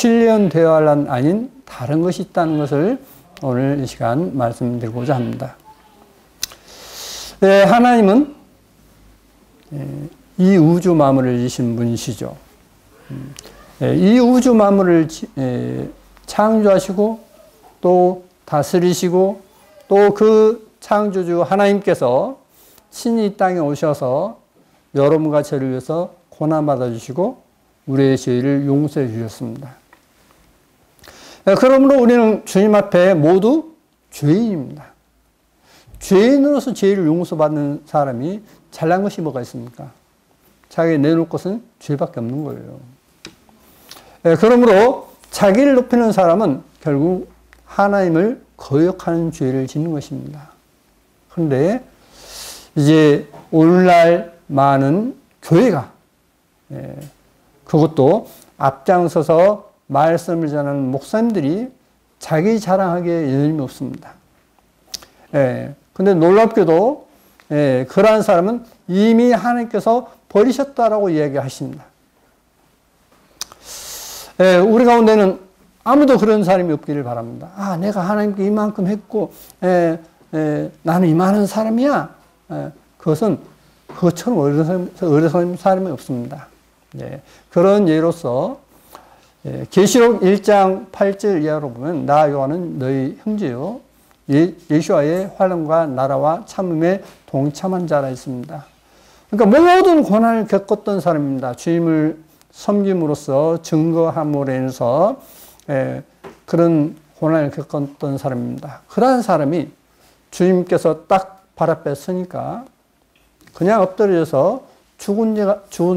7년 대환란 아닌 다른 것이 있다는 것을 오늘 이 시간 말씀드리고자 합니다. 하나님은 이 우주 만물을 지으신 분이시죠. 이 우주 만물을 창조하시고 또 다스리시고 또 그 창조주 하나님께서 친히 이 땅에 오셔서 여러분과 저를 위해서 고난받아 주시고 우리의 죄를 용서해 주셨습니다. 그러므로 우리는 주님 앞에 모두 죄인입니다. 죄인으로서 죄를 용서받는 사람이 잘난 것이 뭐가 있습니까? 자기가 내놓을 것은 죄밖에 없는 거예요. 그러므로 자기를 높이는 사람은 결국 하나님을 거역하는 죄를 짓는 것입니다. 그런데 이제 오늘날 많은 교회가 그것도 앞장서서 말씀을 전하는 목사님들이 자기 자랑하기에 여념이 없습니다. 근데 놀랍게도 그러한 사람은 이미 하나님께서 버리셨다라고 이야기하십니다. 우리 가운데는 아무도 그런 사람이 없기를 바랍니다. 내가 하나님께 이만큼 했고 나는 이만한 사람이야. 그것처럼 어리석은 사람이 없습니다. 그런 예로서 계시록 1장 8절 이하로 보면 나 요한은 너희 형제요 예수와의 환난과 나라와 참음에 동참한 자라 있습니다. 그러니까 모든 고난을 겪었던 사람입니다. 주님을 섬김으로써 증거함으로 인해서 그런 고난을 겪었던 사람입니다. 그러한 사람이 주님께서 딱 발 앞에 서니까 그냥 엎드려서 죽은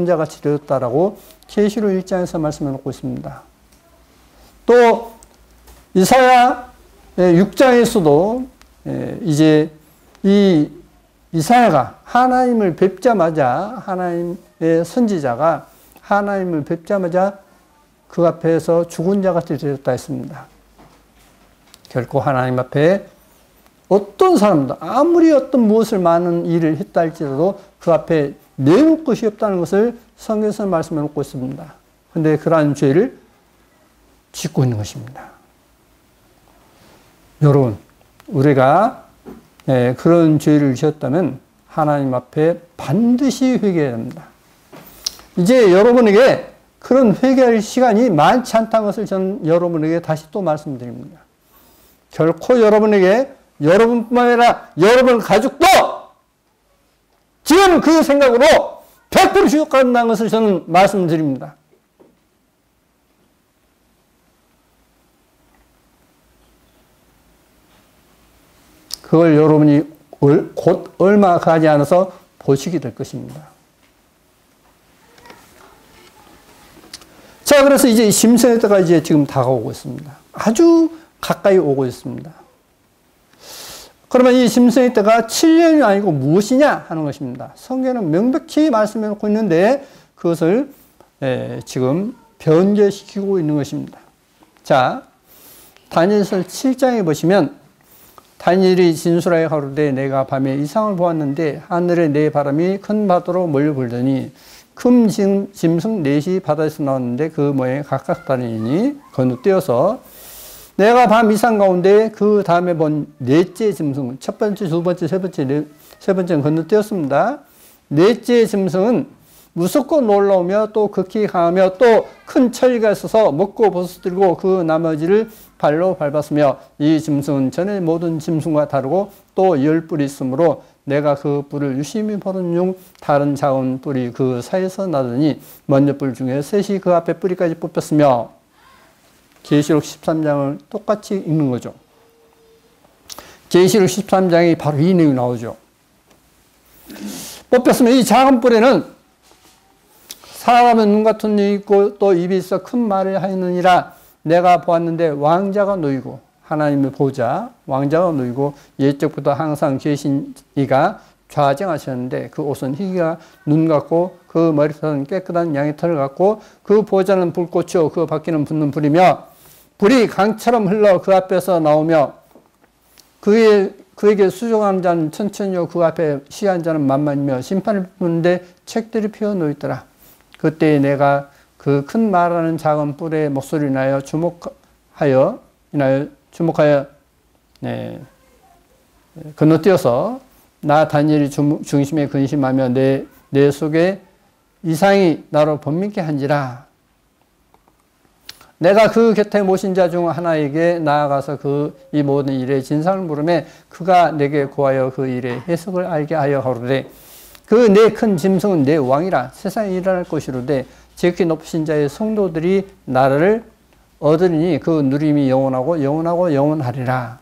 자 같이 되었다라고 계시록 1장에서 말씀해 놓고 있습니다. 또 이사야 6장에서도 이제 이 이사야가 하나님을 뵙자마자 하나님의 선지자가 하나님을 뵙자마자 그 앞에서 죽은 자 같이 되었다 했습니다. 결코 하나님 앞에 어떤 사람도 아무리 어떤 무엇을 많은 일을 했다 할지라도 그 앞에 내놓을 것이 없다는 것을 성경에서 말씀해 놓고 있습니다. 그런데 그러한 죄를 짓고 있는 것입니다. 여러분, 우리가 그런 죄를 지었다면 하나님 앞에 반드시 회개해야 합니다. 이제 여러분에게 그런 회개할 시간이 많지 않다는 것을 저는 여러분에게 다시 또 말씀드립니다. 결코 여러분에게 여러분뿐만 아니라 여러분 가족도 지금 그 생각으로 100% 지옥 간다는 것을 저는 말씀드립니다. 그걸 여러분이 곧 얼마 가지 않아서 보시게 될 것입니다. 자, 그래서 이제 심판의 때가 이제 지금 다가오고 있습니다. 아주 가까이 오고 있습니다. 그러면 이 심판의 때가 7년이 아니고 무엇이냐 하는 것입니다. 성경은 명백히 말씀해 놓고 있는데 그것을 지금 변제시키고 있는 것입니다. 자, 다니엘서 7장에 보시면 다니엘이 진술하여 가로되 내가 밤에 이상을 보았는데 하늘에 네 바람이 큰 바다로 몰려 불더니 큰 짐승 넷이 바다에서 나왔는데 그 모양이 각각 다르니 건너뛰어서 내가 밤 이상 가운데 그 다음에 본 넷째 짐승, 첫 번째, 두 번째, 세 번째는 건너뛰었습니다. 넷째 짐승은 무섭고 놀라우며 또 극히 강하며 또 큰 철기가 있어서 먹고 벗어들고 그 나머지를 발로 밟았으며 이 짐승은 전에 모든 짐승과 다르고 또 10뿔이 있으므로 내가 그 뿔을 유심히 보는 중 다른 작은 뿔이 그 사이에서 나더니 먼저 뿔 중에 셋이 그 앞에 뿌리까지 뽑혔으며 계시록 13장을 똑같이 읽는 거죠. 계시록 13장이 바로 이 내용이 나오죠. 뽑혔으면 이 작은 뿔에는 사람의 눈 같은 눈이 있고 또 입이 있어 큰 말을 하였느니라. 내가 보았는데 왕자가 놓이고 하나님의 보좌 왕자가 놓이고 옛적부터 항상 계신 이가 좌정하셨는데 그 옷은 희귀가 눈 같고 그 머리털은 깨끗한 양의 털 같고 그 보좌는 불꽃이요 그 밖에는 붙는 불이며 불이 강처럼 흘러 그 앞에서 나오며 그에게 수종하는 자는 천천히요 그 앞에 시한 자는 만만이며 심판을 푸는데 책들이 피어 놓있더라. 그때 내가 그 큰 말하는 작은 뿔의 목소리를 인하여 주목하여 네, 건너뛰어서 나 다니엘이 중심에 근심하며 내 속에 이상이 나로 번민케 한지라. 내가 그 곁에 모신 자 중 하나에게 나아가서 이 모든 일의 진상을 물으매 그가 내게 고하여 그 일의 해석을 알게 하여 가로되 그 내 큰 짐승은 내 왕이라 세상에 일어날 것이로되 지극히 높으신 자의 성도들이 나라를 얻으리니 그 누림이 영원하고 영원하리라.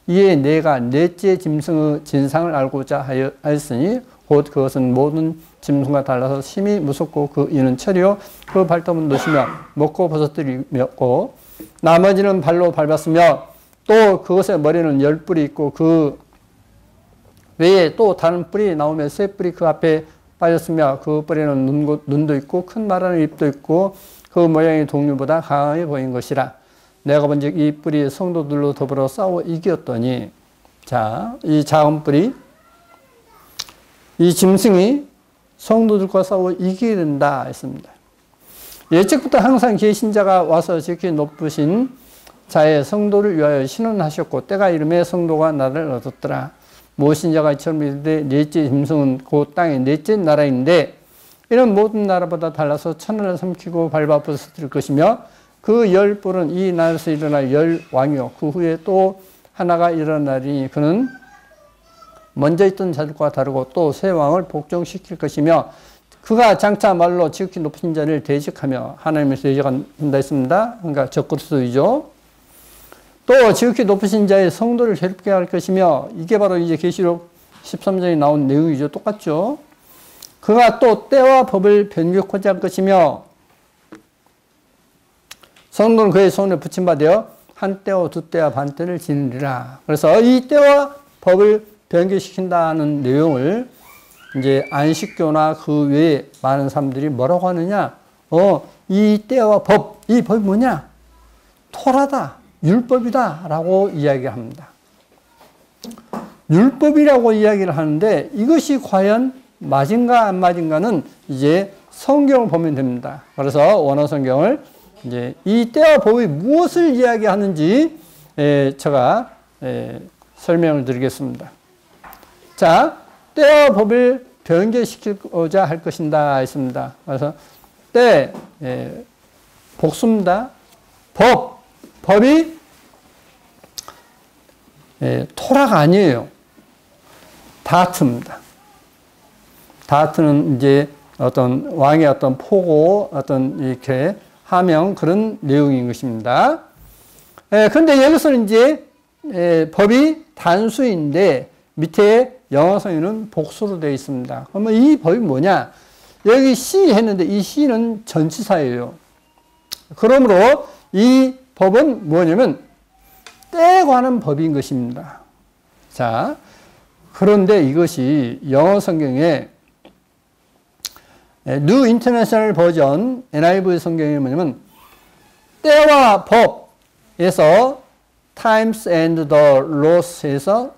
이에 내가 넷째 짐승의 진상을 알고자 하였으니 곧 그것은 모든 짐승과 달라서 심히 무섭고 이는 철이요 그 발톱은 노시며 먹고 버섯들이었고 나머지는 발로 밟았으며 또 그것의 머리는 10뿔이 있고 그 외에 또 다른 뿔이 나오며 3뿔이 그 앞에 빠졌으며 그 뿔에는 눈도 있고 큰 말하는 입도 있고 그 모양이 동류보다 강하게 보인 것이라. 내가 본즉 이 뿔이 성도들로 더불어 싸워 이겼더니 자, 이 작은 뿔이 이 짐승이 성도들과 싸워 이기게 된다 했습니다. 예측부터 항상 계신 자가 와서 지극히 높으신 자의 성도를 위하여 신원하셨고 때가 이름에 성도가 나를 얻었더라. 모신 자가 이처럼 이르되 넷째 짐승은 곧 땅의 넷째 나라인데 이런 모든 나라보다 달라서 천하를 삼키고 밟아 부서뜨릴 것이며 그 10뿔은 이 나라에서 일어날 10왕이요 그 후에 또 하나가 일어나리니 그는 먼저 있던 자들과 다르고 또 새 왕을 복종시킬 것이며 그가 장차 말로 지극히 높으신 자를 대적하며 하나님의 대적한다 했습니다. 그러니까 적그리스도이죠. 또 지극히 높으신 자의 성도를 괴롭게 할 것이며 이게 바로 이제 계시록 13장에 나온 내용이죠. 똑같죠. 그가 또 때와 법을 변경하지 할 것이며 성도는 그의 손에 붙임받아 한 때와 두 때와 반 때를 지니리라. 그래서 이 때와 법을 변경시킨다는 내용을 이제 안식교나 그 외에 많은 사람들이 뭐라고 하느냐? 이 때와 법, 이 법이 뭐냐? 토라다. 율법이다 라고 이야기합니다. 율법이라고 이야기를 하는데 이것이 과연 맞은가 안 맞은가는 이제 성경을 보면 됩니다. 그래서 원어 성경을 이제 이 때와 법이 무엇을 이야기하는지 제가 설명을 드리겠습니다. 자, 때와 법을 변개시키고자 할 것인다 했습니다. 그래서 때, 복수입니다. 법이 토라가 아니에요. 다트입니다. 다트는 이제 어떤 왕의 어떤 포고, 어떤 이렇게 하명 그런 내용인 것입니다. 그런데 여기서는 이제 법이 단수인데 밑에 영어 성에는 복수로 되어 있습니다. 그러면 이 법이 뭐냐? 여기 C 했는데 이 C는 전치사예요. 그러므로 이 법은 뭐냐면 때에 관한 법인 것입니다. 자, 그런데 이것이 영어 성경에 New International Version NIV 성경에 뭐냐면 때와 법에서 times and the laws에서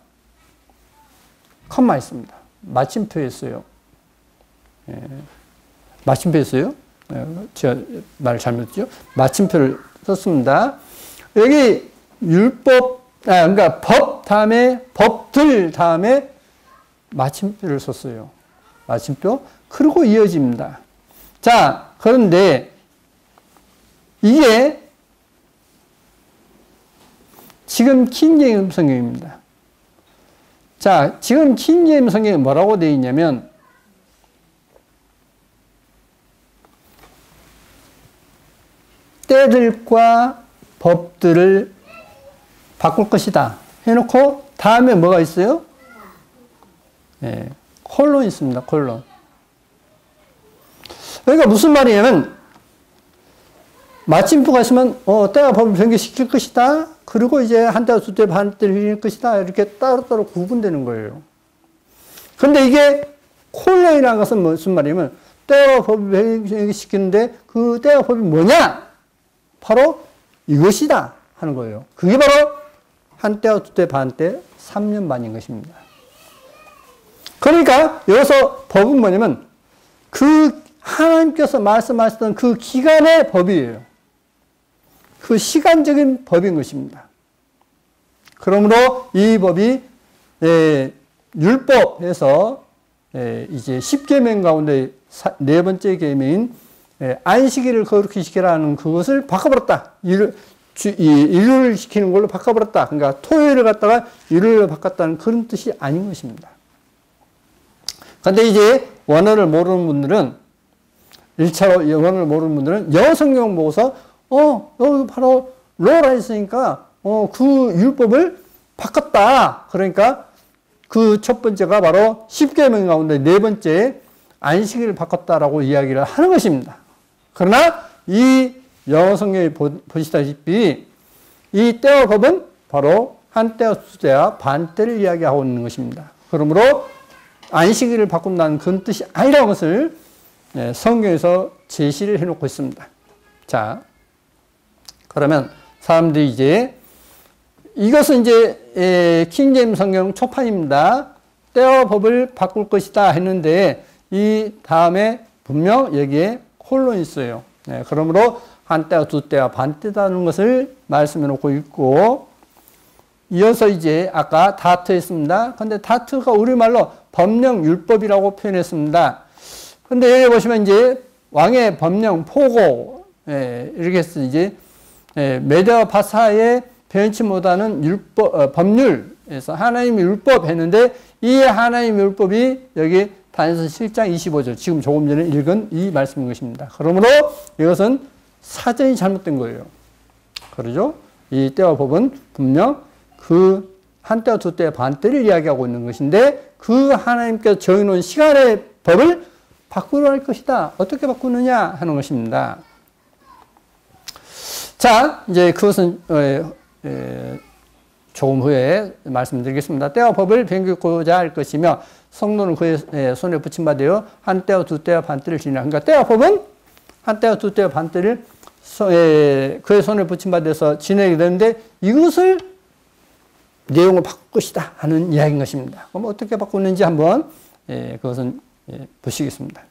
컴마 있습니다. 마침표였어요. 마침표였어요. 제가 말 잘못했죠. 마침표를 썼습니다. 여기 율법, 그러니까 법 다음에 법들 다음에 마침표를 썼어요. 마침표. 그리고 이어집니다. 자, 그런데 이게 지금 킹제임스 성경입니다. 자, 지금 킹제임스 성경에 뭐라고 되어 있냐면 때들과 법들을 바꿀 것이다 해놓고 다음에 뭐가 있어요? 콜론 있습니다. 콜론. 그러니까 무슨 말이냐면 마침표가 있으면 때와 법을 변경시킬 것이다. 그리고 이제 한 때와 두 때, 반 때를 흘릴 것이다. 이렇게 따로따로 구분되는 거예요. 그런데 이게 콜론이라는 것은 무슨 말이냐면 때와 법을 변경시키는데 그 때와 법이 뭐냐? 바로 이것이다 하는 거예요. 그게 바로 한 때와 두 때, 반 때, 3년 반인 것입니다. 그러니까 여기서 법은 뭐냐면 그 하나님께서 말씀하셨던 그 기간의 법이에요. 그 시간적인 법인 것입니다. 그러므로 이 법이 율법에서 이제 10계명 가운데 네 번째 계명인 안식일을 거룩히 시키라는 그것을 바꿔버렸다. 일요일 시키는 걸로 바꿔버렸다. 그러니까 토요일을 갖다가 일요일로 바꿨다는 그런 뜻이 아닌 것입니다. 그런데 이제 원어를 모르는 분들은 1차로 원어를 모르는 분들은 영어 성경 보고서 여기 바로 로라 있으니까 그 율법을 바꿨다. 그러니까 그 첫 번째가 바로 10계명 가운데 네 번째 안식일을 바꿨다라고 이야기를 하는 것입니다. 그러나 이 영어 성경에 보시다시피 이 때와 법은 바로 한 때와 두 때와 반 때를 이야기하고 있는 것입니다. 그러므로 안식일을 바꾼다는 그런 뜻이 아니라는 것을 성경에서 제시를 해놓고 있습니다. 자, 그러면 사람들이 이제 이것은 이제 킹제임스 성경 초판입니다. 때와 법을 바꿀 것이다 했는데 이 다음에 분명 여기에 콜론이 있어요. 그러므로 한 때와 두 때와 반 때라는 것을 말씀해 놓고 있고, 이어서 이제 아까 다트했습니다. 근데 다트가 우리말로 법령 율법이라고 표현했습니다. 근데 여기 보시면 이제 왕의 법령 포고 이렇게 해서 이제 메대와 바사의 변치 못하는 법률에서 하나님의 율법 했는데 이 하나님의 율법이 여기 다니엘서 7장 25절 지금 조금 전에 읽은 이 말씀인 것입니다. 그러므로 이것은 사전이 잘못된 거예요. 그러죠? 이 때와 법은 분명 그 한 때와 두 때와 반 때를 이야기하고 있는 것인데 그 하나님께서 정해놓은 시간의 법을 바꾸려 할 것이다. 어떻게 바꾸느냐 하는 것입니다. 자, 이제 그것은 조금 후에 말씀드리겠습니다. 때와 법을 변경하고자 할 것이며 성도는 그의 손에 붙임받아요. 한 때와 두 때와 반 때를 지니라. 그러니까 때와 법은 한 때와 두 때와 반 때를 그의 손에 붙임받아서 지내게 되는데 이것을 내용을 바꿀 것이다 하는 이야기인 것입니다. 그럼 어떻게 바꾸는지 한번 그것은 보시겠습니다.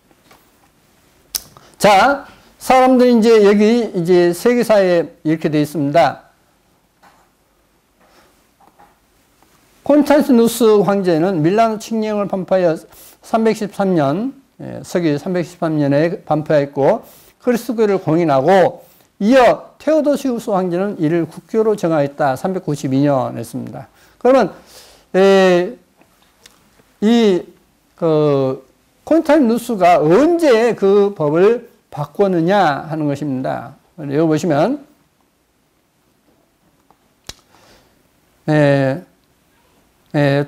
자, 사람들이 이제 여기 이제 세계사에 이렇게 되어 있습니다. 콘스탄티누스 황제는 밀라노 칙령을 반포하여 313년, 서기 313년에 반포하였고 그리스도교를 공인하고 이어 테오도시우스 황제는 이를 국교로 정하였다. 392년 했습니다. 그러면 콘스탄티누스가 언제 그 법을 바꿨느냐 하는 것입니다. 여기 보시면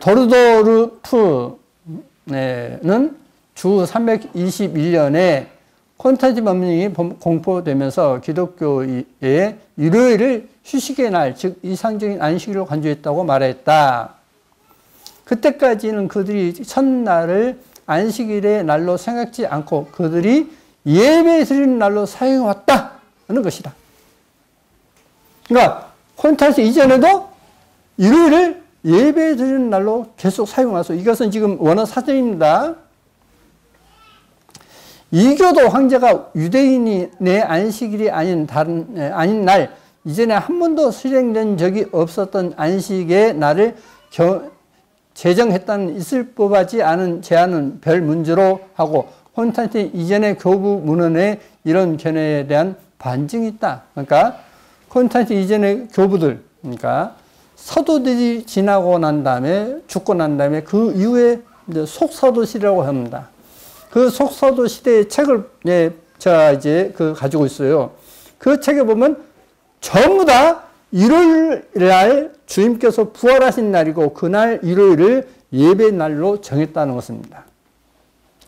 도르도르프는 주 321년에 콘스탄틴 법령이 공포되면서 기독교의 일요일을 휴식의 날, 즉 이상적인 안식일로 간주했다고 말했다. 그때까지는 그들이 첫날을 안식일의 날로 생각지 않고 그들이 예배 드리는 날로 사용해왔다 하는 것이다. 그러니까 콘스탄틴 이전에도 일요일을 예배 드리는 날로 계속 사용해서 이것은 지금 원어 사전입니다. 이교도 황제가 유대인의 안식일이 아닌 날, 이전에 한 번도 실행된 적이 없었던 안식의 날을 제정했다는 있을 법하지 않은 제안은 별 문제로 하고 콘스탄틴 이전의 교부 문헌에 이런 견해에 대한 반증이 있다. 그러니까 콘스탄틴 이전의 교부들, 그러니까 서도들이 지나고 난 다음에 죽고 난 다음에 그 이후에 속서도 시대라고 합니다. 그 속서도 시대의 책을 제가 이제 가지고 있어요. 그 책에 보면 전부 다 일요일 날 주님께서 부활하신 날이고 그날 일요일을 예배 날로 정했다는 것입니다.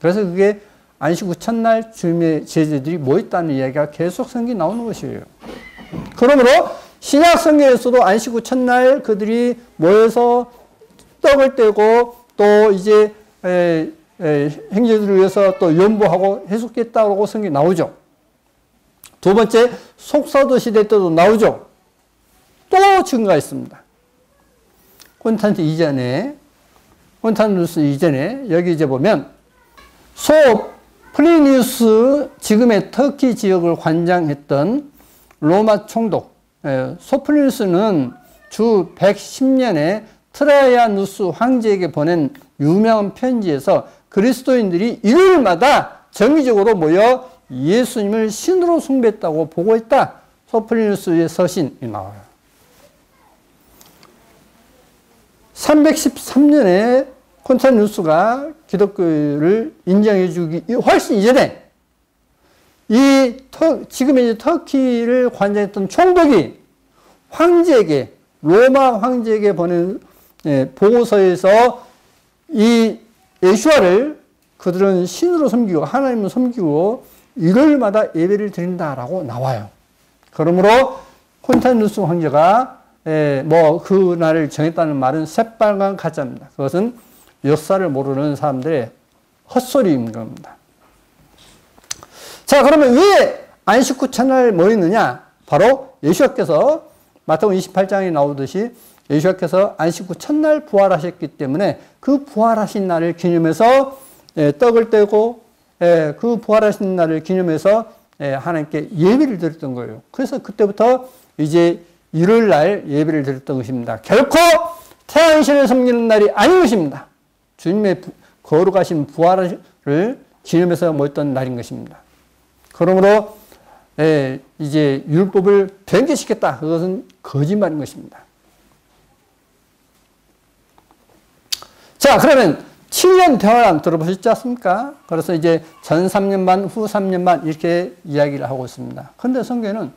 그래서 그게 안식 후 첫날 주님의 제자들이 모였다는 이야기가 계속 성경에 나오는 것이에요. 그러므로 신약 성경에서도 안식 후 첫날 그들이 모여서 떡을 떼고 또 이제 행제들을 위해서 또 연보하고 해석했다고 성경에 나오죠. 두 번째 속사도 시대 때도 나오죠. 또 증가했습니다. 콘스탄티누스 이전에 여기 이제 보면 소 플리니우스 소포니누스, 지금의 터키 지역을 관장했던 로마 총독 소포니누스는 주 110년에 트라이아누스 황제에게 보낸 유명한 편지에서 그리스도인들이 일요일마다 정기적으로 모여 예수님을 신으로 숭배했다고 보고했다. 소포니누스의 서신이 나와요. 313년에 콘스탄티누스가 기독교를 인정해주기 훨씬 이전에 지금의 터키를 관장했던 총독이 황제에게, 로마 황제에게 보낸 보고서에서 이 예수와를 그들은 신으로 섬기고 하나님을 섬기고 일요일마다 예배를 드린다라고 나와요. 그러므로 콘스탄티누스 황제가 그 날을 정했다는 말은 새빨간 가짜입니다. 그것은 역사를 모르는 사람들의 헛소리인 겁니다. 자, 그러면 왜 안식 후 첫날 뭐 있느냐? 바로 예수께서 마태복음 28장에 나오듯이 예수께서 안식 후 첫날 부활하셨기 때문에 그 부활하신 날을 기념해서 떡을 떼고 그 부활하신 날을 기념해서 하나님께 예배를 드렸던 거예요. 그래서 그때부터 이제 일요일 날 예배를 드렸던 것입니다. 결코 태양신을 섬기는 날이 아닌 것입니다. 주님의 거룩하신 부활을 기념해서 모였던 날인 것입니다. 그러므로 이제 율법을 변개시켰다. 그것은 거짓말인 것입니다. 자, 그러면 7년 대화랑 들어보셨지 않습니까? 그래서 이제 전 3년 반, 후 3년 반 이렇게 이야기를 하고 있습니다. 그런데 성경은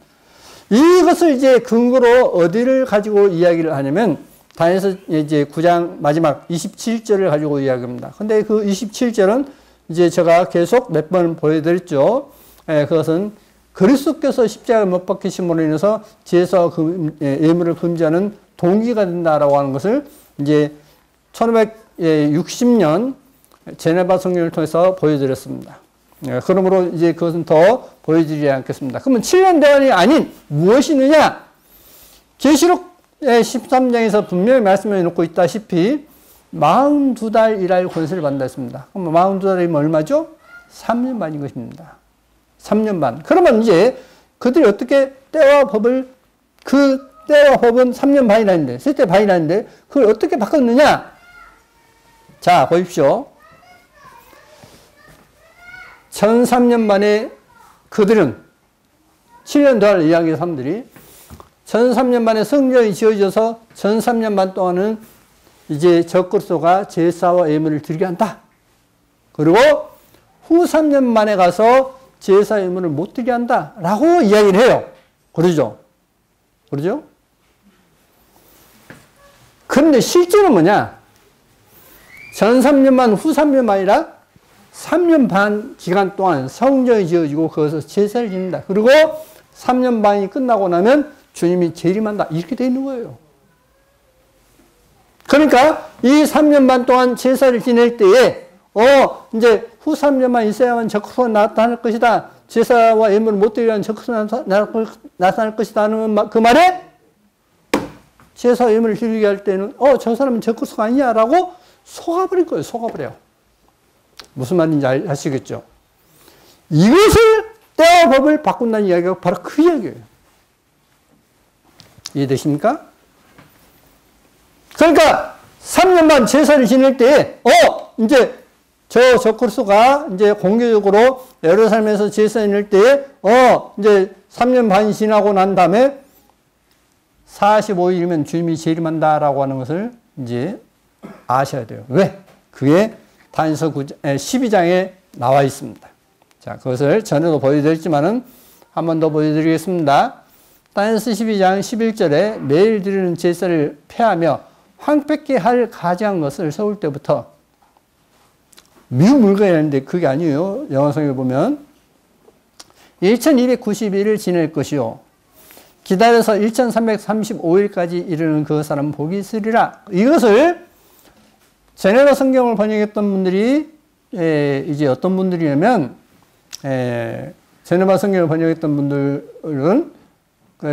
이것을 이제 근거로 어디를 가지고 이야기를 하냐면 다니엘서 이제 9장 마지막 27절을 가지고 이야기합니다. 근데 그 27절은 이제 제가 계속 몇 번 보여드렸죠. 그것은 그리스도께서 십자가에 못 박히심으로 인해서 제사와 예물을 금지하는 동기가 된다라고 하는 것을 이제 1560년 제네바 성경을 통해서 보여드렸습니다. 그러므로 이제 그것은 더 보여드리지 않겠습니다. 그러면 7년 대환이 아닌 무엇이 있느냐? 계시록 13장에서 분명히 말씀해 놓고 있다시피 42달 일할 권세를 받는다 했습니다. 그럼 42달이면 얼마죠? 3년 반인 것입니다. 3년 반. 그러면 이제 그들이 어떻게 때와 법은 3년 반이라는데, 세대 반이라는데, 그걸 어떻게 바꿨느냐? 자, 보십시오. 1003년 만에 그들은 7년 동안 이야기한 사람들이 1003년 만에 성전이 지어져서 1003년 반 동안은 이제 적그리스도가 제사와 예물을 드리게 한다. 그리고 후 3년 만에 가서 제사 예물을 못 드리게 한다. 라고 이야기를 해요. 그러죠? 그러죠? 그런데 실제는 뭐냐? 전 3년 만, 후 3년 만이라 3년 반 기간 동안 성전이 지어지고 거기서 제사를 지낸다. 그리고 3년 반이 끝나고 나면 주님이 재림한다. 이렇게 되어 있는 거예요. 그러니까 이 3년 반 동안 제사를 지낼 때에 이제 후 3년만 있어야만 적그리스도가 나타날 것이다. 제사와 예물을 못 드리면 적그리스도가 나타날 것이다 하는 그 말에 제사 예물을 드리게 할 때는 저 사람은 적그리스도가 아니냐라고 속아버릴 거예요. 속아버려요. 무슨 말인지 아시겠죠? 이것을 때와 법을 바꾼다는 이야기가 바로 그 이야기예요. 이해되십니까? 그러니까 3년만 제사를 지낼 때에 이제 저 적그리스도가 이제 공개적으로 예루살렘에서 제사 지낼 때에 이제 3년 반이 지나고 난 다음에 45일이면 주님이 재림한다라고 하는 것을 이제 아셔야 돼요. 왜? 그게 다니엘서 12장에 나와 있습니다. 자, 그것을 전에도 보여드렸지만은 한 번 더 보여드리겠습니다. 다니엘서 12장 11절에 매일 드리는 제사를 폐하며 황폐케 할 가증한 것을 세울 때부터 미운 물건이라는데 그게 아니에요. 영어성에 보면 1291일 지낼 것이요. 기다려서 1335일까지 이르는 그 사람은 복이 있으리라. 이것을 제네바 성경을 번역했던 분들이 이제 어떤 분들이냐면 제네바 성경을 번역했던 분들은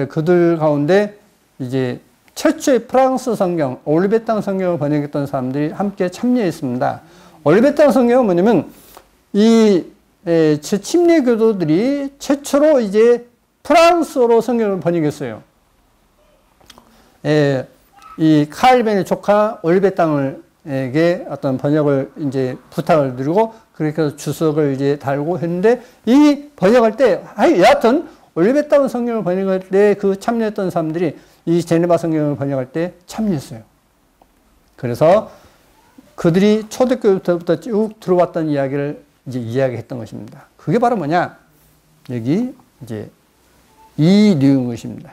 그들 가운데 이제 최초의 프랑스 성경 올리베 땅 성경을 번역했던 사람들이 함께 참여했습니다. 올리베 땅 성경은 뭐냐면 이 침례 교도들이 최초로 이제 프랑스어로 성경을 번역했어요. 이 칼벤의 조카 올베땅에게 어떤 번역을 이제 부탁을 드리고 그렇게 해서 주석을 이제 달고 했는데 이 번역할 때 여하튼 올베땅 성경을 번역할 때 그 참여했던 사람들이 이 제네바 성경을 번역할 때 참여했어요. 그래서 그들이 초대교회 때부터 쭉 들어왔던 이야기를 이제 이야기했던 것입니다. 그게 바로 뭐냐? 여기 이제 이 내용인 것입니다.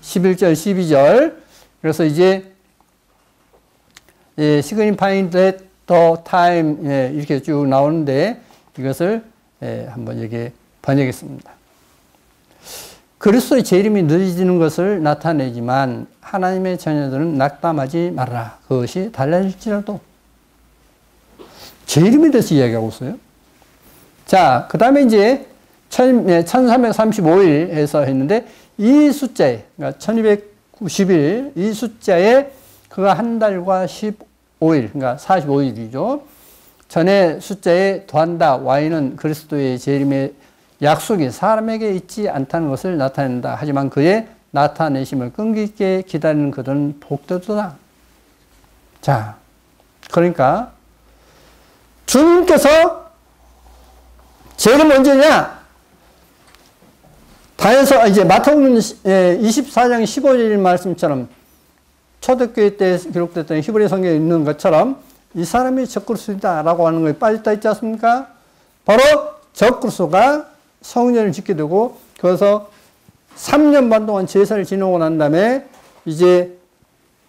11절, 12절. 그래서 이제 signifying that the time 이렇게 쭉 나오는데 이것을 한번 여기 번역했습니다. 그리스도의 재림이 늦어지는 것을 나타내지만 하나님의 자녀들은 낙담하지 말라. 그것이 달라질지라도. 재림에 대해서 이야기하고 있어요. 자, 그 다음에 이제 1335일에서 했는데 이 숫자에, 그러니까 1290일, 이 숫자에 그가 한 달과 15일, 그러니까 45일이죠. 전에 숫자에 더한다. Y는 그리스도의 재림의 약속이 사람에게 있지 않다는 것을 나타낸다. 하지만 그의 나타내심을 끈기 있게 기다리는 그들은 복되도다. 자, 그러니까 주님께서 재림 언제냐? 다해서 이제 마태복음 24장 15절 말씀처럼 초대교회 때 기록됐던 히브리 성경에 있는 것처럼 이 사람이 적그리스도다라고 하는 것에 빠졌다 있지 않습니까? 바로 적그리스도가 성전을 짓게 되고 거기서 3년 반 동안 제사를 지내고 난 다음에 이제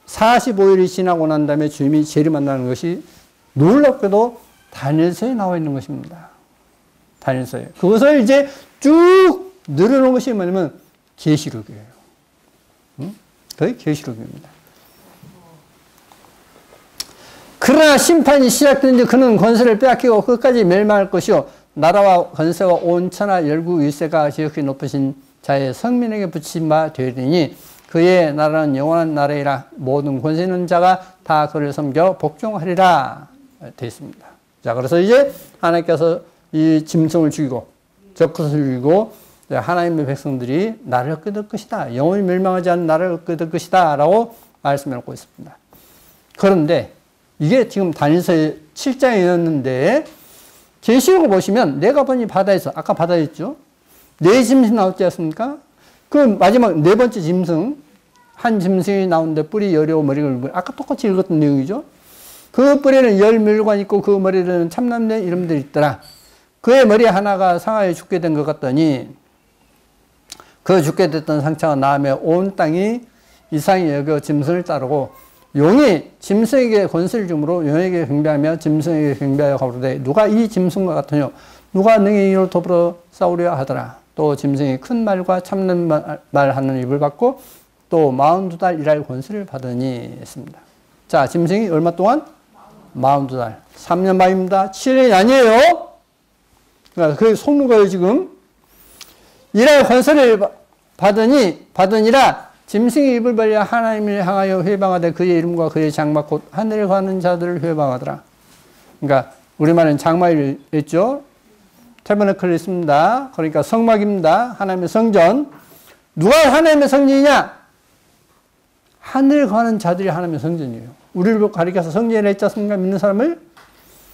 45일이 지나고 난 다음에 주님이 재림한다는 것이 놀랍게도 다니엘서에 나와 있는 것입니다. 다니엘서에. 그것을 이제 쭉 늘어놓은 것이 뭐냐면 계시록이에요. 거의 계시록입니다. 그러나 심판이 시작된 지 그는 권세를 빼앗기고 끝까지 멸망할 것이요 나라와 권세와 온 천하 열국 일세가 지극히 높으신 자의 성민에게 붙인 바 되리니 그의 나라는 영원한 나라이라 모든 권세 있는 자가 다 그를 섬겨 복종하리라 되어 있습니다. 자, 그래서 이제 하나님께서 이 짐승을 죽이고 적그리스도를 죽이고 하나님의 백성들이 나를 얻게 될 것이다. 영원히 멸망하지 않는 나를 얻게 될 것이다 라고 말씀해 놓고 있습니다. 그런데 이게 지금 다니엘서 7장이었는데 계시록을 보시면 내가 보니 바다에서 아까 바다였죠. 네 짐승이 나왔지 않습니까? 그 마지막 네 번째 짐승 한 짐승이 나오는데 뿔이 여려 머리가 굵고 아까 똑같이 읽었던 내용이죠. 그 뿔에는 열 멸관이 있고 그 머리에는 참남의 이름들이 있더라. 그의 머리 하나가 상하여 죽게 된 것 같더니 그 죽게 됐던 상처가 나음에 온 땅이 이상히 여겨 짐승을 따르고 용이 짐승에게 권세를 주므로 용에게 경배하며 짐승에게 경배하여 가로되 누가 이 짐승과 같으뇨 누가 능히 이로 더불어 싸우려 하더라. 또 짐승이 큰 말과 참는 말하는 입을 받고 또 42달 일할 권세를 받으니 했습니다. 자, 짐승이 얼마 동안? 42달. 3년 반입니다. 7년이 아니에요. 그러니까 그게 속는 거예요, 지금. 일할 권세를 받으니라 짐승이 입을 벌려 하나님을 향하여 회방하되 그의 이름과 그의 장막 곧 하늘에 가는 자들을 회방하더라. 그러니까 우리말은 장막이 있죠. 태버너클이 있습니다. 그러니까 성막입니다. 하나님의 성전. 누가 하나님의 성전이냐? 하늘에 가는 자들이 하나님의 성전이에요. 우리를 가리켜서 성전이라 했지 않습니까? 믿는 사람을.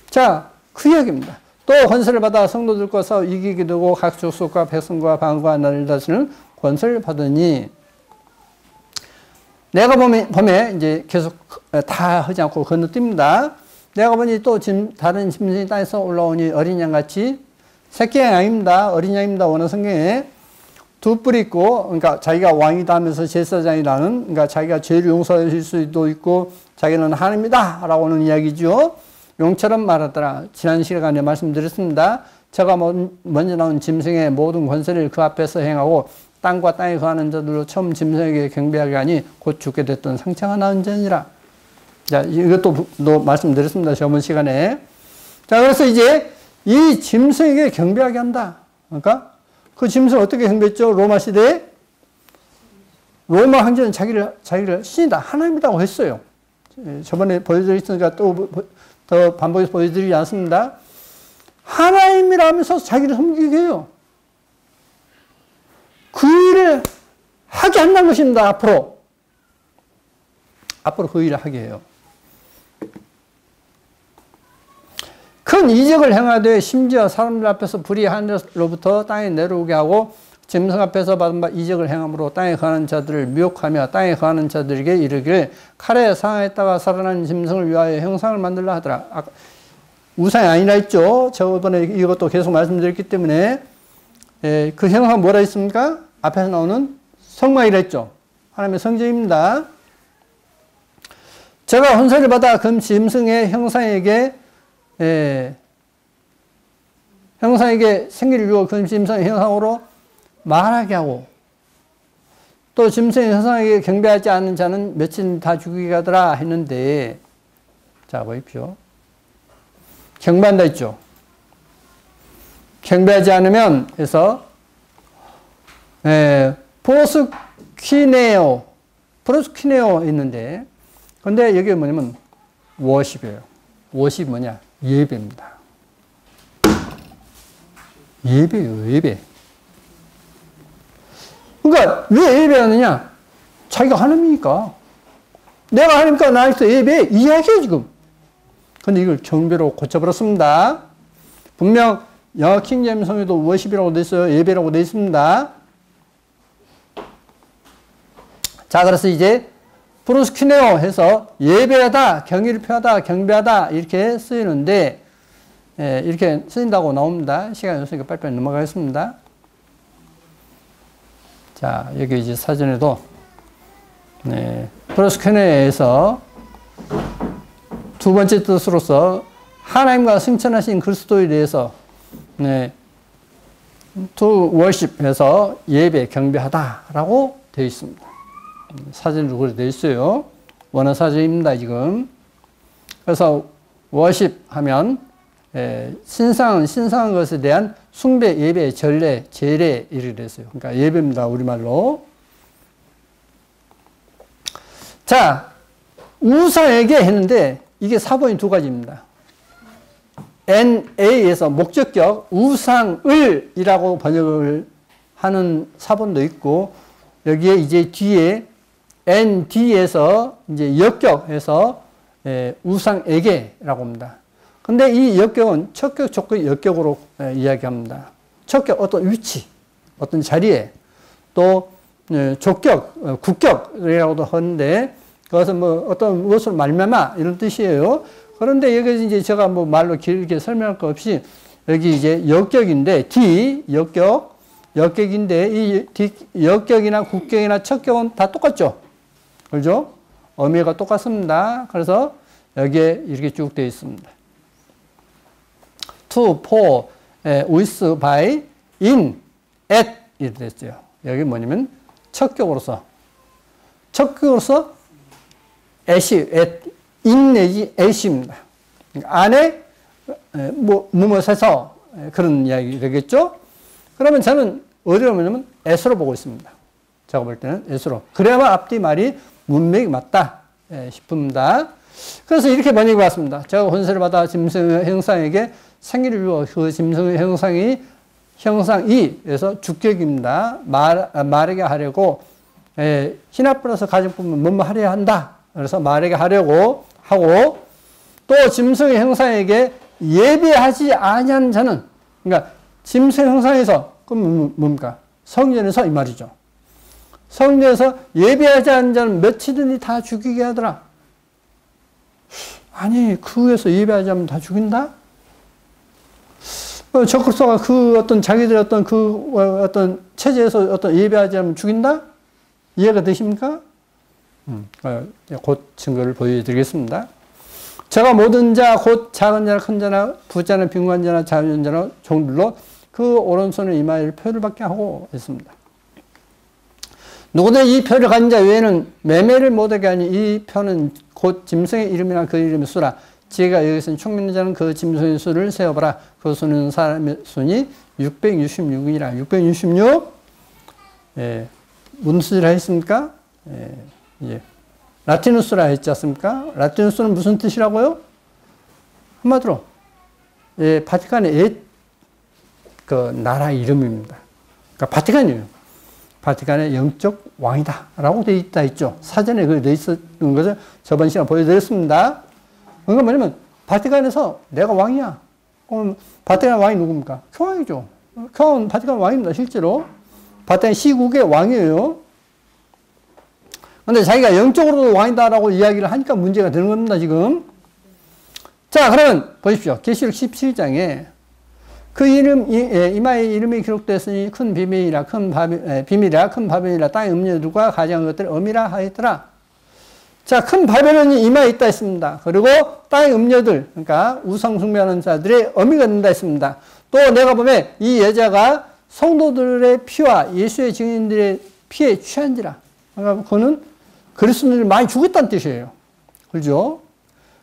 자, 그 이야기입니다. 또 권세를 받아 성도들과 싸워 이기게 되고 각 족속과 백성과 방과 나라를 다스리는 권세를 받으니 내가 보면 이제 계속 다 하지 않고 건너뜁니다. 내가 보니 또 다른 짐승이 땅에서 올라오니 어린 양같이 새끼 양입니다. 어린 양입니다. 원어 성경에 두 뿔이 있고, 그러니까 자기가 왕이다 하면서 제사장이라는, 그러니까 자기가 죄를 용서하실 수도 있고, 자기는 하나님이다! 라고 하는 이야기죠. 용처럼 말하더라. 지난 시간에 말씀드렸습니다. 저가 먼저 나온 짐승의 모든 권세를 그 앞에서 행하고, 땅과 땅에 거하는 자들로 처음 짐승에게 경배하게 하니 곧 죽게 됐던 상처가 나은 자니라. 자, 이것도 말씀드렸습니다. 저번 시간에. 자, 그래서 이제 이 짐승에게 경배하게 한다. 그러니까 그 짐승을 어떻게 경배했죠? 로마 시대에 로마 황제는 자기를 신이다, 하나님이라고 했어요. 저번에 보여드렸으니까 또 더 반복해서 보여드리지 않습니다. 하나님이 주님이라 하면서 자기를 섬기게 해요. 그 일을 하게 한다는 것입니다. 앞으로 그 일을 하게 해요. 큰 이적을 행하되 심지어 사람들 앞에서 불이 하늘로부터 땅에 내려오게 하고 짐승 앞에서 받은 바 이적을 행함으로 땅에 거하는 자들을 미혹하며 땅에 거하는 자들에게 이르기를 칼에 상하였다가 살아난 짐승을 위하여 형상을 만들라 하더라. 우상이 아니라 했죠. 저번에 이것도 계속 말씀드렸기 때문에 그 형상은 뭐라 했습니까? 앞에서 나오는 성막이라 했죠. 하나님의 성전입니다. 제가 혼세를 받아 금 짐승의 형상에게 생기를 주어 금 짐승의 형상으로 말하게 하고 또 짐승의 형상에게 경배하지 않는 자는 며칠 다 죽이게 하더라 했는데, 자 보십시오. 경배한다 했죠. 경배하지 않으면 해서 프로스퀴네오 있는데, 근데 여기 뭐냐면 워십이에요. 워십이 뭐냐? 예배입니다. 예배예요, 예배. 그러니까 왜 예배하느냐? 자기가 하나님이니까. 내가 하나님과 나에서 예배 이야기해요, 지금. 근데 이걸 경배로 고쳐버렸습니다. 분명 영어 킹제임스 성에도 워십이라고 돼 있어요. 예배라고 돼 있습니다. 자, 그래서 이제 프로스퀴네오 해서 예배하다, 경의를 표하다, 경배하다 이렇게 쓰이는데, 이렇게 쓰인다고 나옵니다. 시간이 없으니까 빨리빨리 넘어가겠습니다. 자, 여기 이제 사전에도 프로스퀴네오에서 두 번째 뜻으로서 하나님과 승천하신 그리스도에 대해서 to worship 해서 예배, 경배하다라고 되어 있습니다. 사전으로 그렇게 되어 있어요. 원어 사전입니다, 지금. 그래서 worship 하면 신성한 것에 대한 숭배, 예배, 전례, 제례 이렇게 됐어요. 그러니까 예배입니다, 우리말로. 자, 우상에게 했는데 이게 사본이 두 가지입니다. NA에서 목적격 우상을 이라고 번역을 하는 사본도 있고, 여기에 이제 뒤에 ND에서 이제 역격해서 우상에게라고 합니다. 근데 이 역격은 척격, 족격, 역격으로 이야기합니다. 척격, 어떤 위치, 어떤 자리에, 또 족격, 국격이라고도 하는데, 그것은 뭐 어떤 무엇을 말미암아 이런 뜻이에요. 그런데 여기 이제 제가 뭐 말로 길게 설명할 거 없이 여기 이제 역격인데, 역격인데 이 역격이나 국격이나 척격은 다 똑같죠. 그죠? 의미가 똑같습니다. 그래서 여기에 이렇게 쭉 되어 있습니다. to, for, with, by, in, at 이렇게 됐어요. 여기 뭐냐면 척격으로서 at이 in 내지 at입니다. 안에 무엇에서 그런 이야기 되겠죠? 그러면 저는 어디로 보냐면 at으로 보고 있습니다. 제가 볼 때는 at으로. 그래야만 앞뒤 말이 문맥이 맞다 싶습니다. 그래서 이렇게 번역해 봤습니다. 제가 혼세를 받아 짐승의 형상에게 생기를 주어 그 짐승의 형상이 그래서 주격입니다. 말에게 하려고 희나 플러스 가정법은 뭐뭐 하려 한다. 그래서 말에게 하려고 하고, 또 짐승의 형상에게 예배하지 아니하는 자는, 그러니까 짐승의 형상에서 그럼 뭡니까? 성전에서 이 말이죠. 성전에서 예배하지 않는 자는 며칠이니 다 죽이게 하더라. 아니, 그 위에서 예배하지 않으면 다 죽인다? 적그리스도가 그 어떤 자기들의 어떤 그 어떤 체제에서 어떤 예배하지 않으면 죽인다? 이해가 되십니까? 곧 증거를 보여드리겠습니다. 제가 모든 자, 곧 작은 자나 큰 자나 부자나 빈곤한 자나 자유한 자나 종들로 그 오른손에 이마에 표를 받게 하고 있습니다. 누구든 이 표를 가진 자 외에는 매매를 못하게 하니 이 표는 곧 짐승의 이름이나 그 이름의 수라. 지혜가 여기서 총명한 자는 그 짐승의 수를 세어봐라. 그 수는 사람의 수니 666이라. 666? 무슨 수라 했습니까? 라틴어 수라 했지 않습니까? 라틴어 수는 무슨 뜻이라고요? 한마디로 바티칸의 그 나라 이름입니다. 그러니까 바티칸이에요. 바티칸의 영적 왕이다 라고 되어 있다 했죠. 사전에 그게 되어 있었던 것을 저번 시간에 보여드렸습니다. 그러니까 뭐냐면 바티칸에서 내가 왕이야. 그럼 바티칸 왕이 누굽니까? 교황이죠. 교황은 바티칸 왕입니다. 실제로 바티칸 시국의 왕이에요. 근데 자기가 영적으로도 왕이다라고 이야기를 하니까 문제가 되는 겁니다, 지금. 자, 그러면 보십시오. 계시록 17장에 그 이름, 이마의 이름이 기록되었으니 큰 비밀이라, 비밀이라, 큰 바벨이라, 땅의 음녀들과 가장한 것들을 엄이라 하였더라. 자, 큰 바벨론이 이마에 있다 했습니다. 그리고 땅의 음녀들, 그러니까 우상 숭배하는 자들의 어미가 된다 했습니다. 또 내가 보면 이 여자가 성도들의 피와 예수의 증인들의 피에 취한지라. 그러니까 그거는 그리스도인을 많이 죽였다는 뜻이에요. 그죠?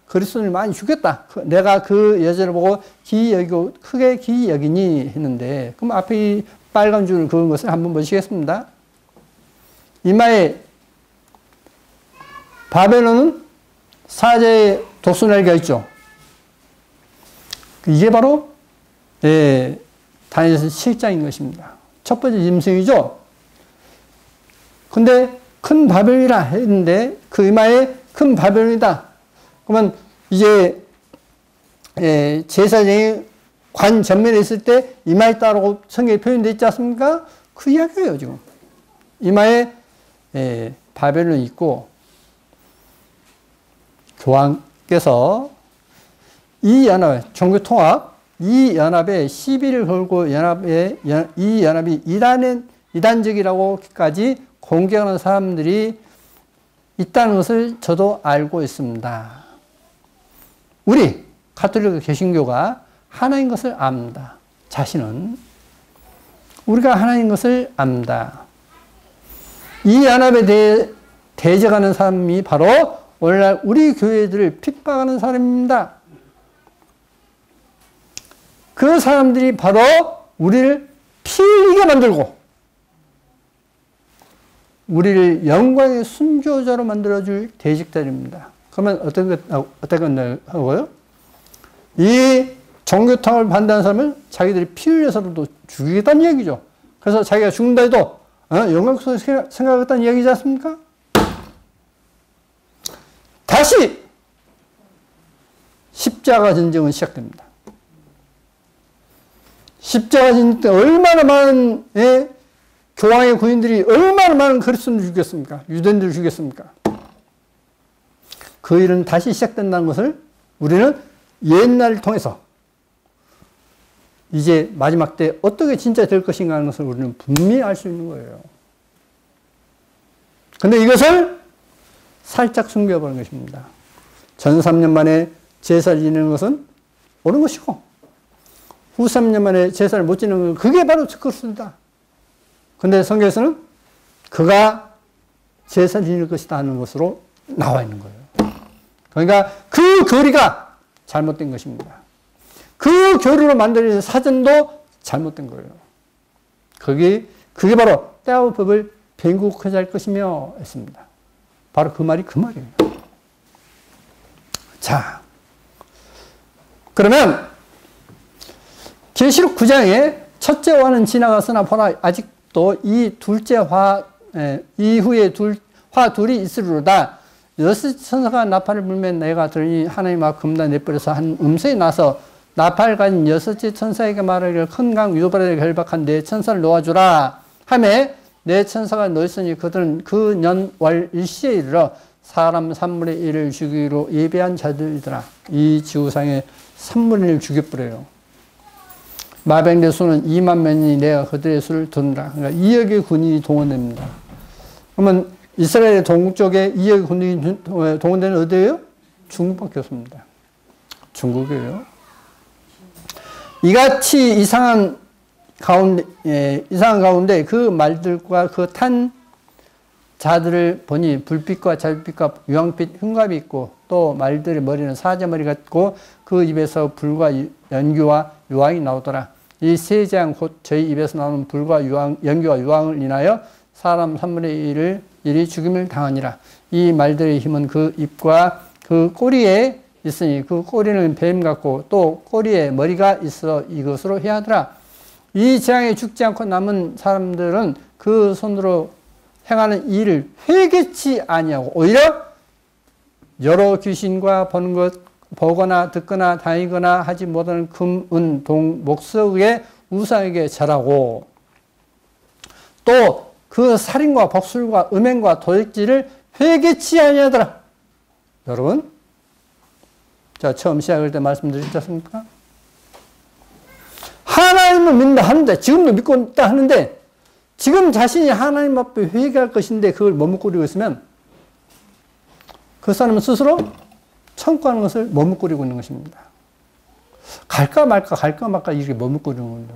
그리스도인을 많이 죽였다. 내가 그 여자를 보고 기이 여기고 크게 기이 여기니 했는데, 그럼 앞에 이 빨간 줄 그은 것을 한번 보시겠습니다. 이마에 바벨론은 사자의 독수날개가 있죠. 이게 바로 다니엘서 7장인 것입니다. 첫 번째 짐승이죠. 근데 큰 바벨이라 했는데 그 이마에 큰 바벨론이다. 그러면 이제 제사장이 관 전면에 있을 때 이마에 있다라고 성경에 표현되어 있지 않습니까? 그 이야기예요, 지금. 이마에 바벨론이 있고 교황께서 이 연합, 종교통합, 이 연합에 시비를 걸고 이 연합이 이단적이라고까지 공격하는 사람들이 있다는 것을 저도 알고 있습니다. 우리 가톨릭 개신교가 하나인 것을 압니다. 자신은 우리가 하나인 것을 압니다. 이 연합에 대해 대적하는 사람이 바로 오늘날 우리 교회들을 핍박하는 사람입니다. 그 사람들이 바로 우리를 피 흘리게 만들고 우리를 영광의 순교자로 만들어줄 대직들입니다. 그러면 어떤 거요? 이 종교통합을 반대하는 사람을 자기들이 피 흘려서라도 죽이겠다는 얘기죠. 그래서 자기가 죽는다 해도 영광스럽게 생각하겠다는 얘기지 않습니까? 다시 십자가 전쟁은 시작됩니다. 십자가 전쟁 때 얼마나 많은 교황의 군인들이 얼마나 많은 그리스도인을 죽였습니까? 유대인들을 죽였습니까? 그 일은 다시 시작된다는 것을 우리는 옛날을 통해서 이제 마지막 때 어떻게 진짜 될 것인가 하는 것을 우리는 분명히 알 수 있는 거예요. 근데 이것을 살짝 숨겨버린 것입니다. 전 3년 만에 제사를 지내는 것은 옳은 것이고 후 3년 만에 제사를 못 지내는 건 그게 바로 그리스도다. 근데 성경에서는 그가 제사를 지낼 것이다 하는 것으로 나와 있는 거예요. 그러니까 그 교리가 잘못된 것입니다. 그 교리로 만들어진 사전도 잘못된 거예요. 그게 바로 때와 법을 변국하자 할 것이며 했습니다. 바로 그 말이 그 말이에요. 자, 그러면 계시록 9장에 첫째 화는 지나갔으나 보라 아직도 이 둘째 화 이후에 화 둘이 있으리로다. 여섯 천사가 나팔을 불면 내가 들으니 하나님 앞 금단 내버려서 한 음성이 나서 나팔 가진 여섯째 천사에게 말하기를 큰 강 유브라데를 결박한 네 천사를 놓아주라 하매 네 천사가 놓였으니 그들은 그 년 월 일시에 이르러 사람 3분의 1을 죽이기로 예배한 자들이더라. 이 지구상에 3분의 1을 죽여버려요. 마병대 수는 2만 명이 내가 그들의 수를 두느라. 그러니까 2억의 군인이 동원됩니다. 그러면 이스라엘의 동쪽에 2억의 군인이 동원되는 어디예요? 중국밖에 없습니다. 중국이에요. 이같이 이상한 가운데 그 말들과 그 탄 자들을 보니 불빛과 잘빛과 유황빛 흉갑이 있고 또 말들의 머리는 사자머리 같고 그 입에서 불과 연기와 유황이 나오더라. 이 세 재앙 곧 저희 입에서 나오는 불과 연기와 유황을 인하여 사람 3분의 1이 죽임을 당하니라. 이 말들의 힘은 그 입과 그 꼬리에 있으니 그 꼬리는 뱀 같고 또 꼬리에 머리가 있어 이것으로 해하더라. 이 재앙에 죽지 않고 남은 사람들은 그 손으로 행하는 일을 회개치 아니하고 오히려 여러 귀신과 보는 것, 보거나 듣거나 다니거나 하지 못하는 금, 은, 동, 목석의 우상에게 절하고 또 그 살인과 복술과 음행과 도적질을 회개치 아니하더라. 여러분, 자, 처음 시작할 때 말씀드렸지 않습니까? 하나님을 믿는다 하는데, 지금도 믿고 있다 하는데, 지금 자신이 하나님 앞에 회개할 것인데 그걸 머뭇거리고 있으면 그 사람은 스스로 천국 가는 것을 머뭇거리고 있는 것입니다. 갈까 말까 갈까 말까 이렇게 머뭇거리는 겁니다.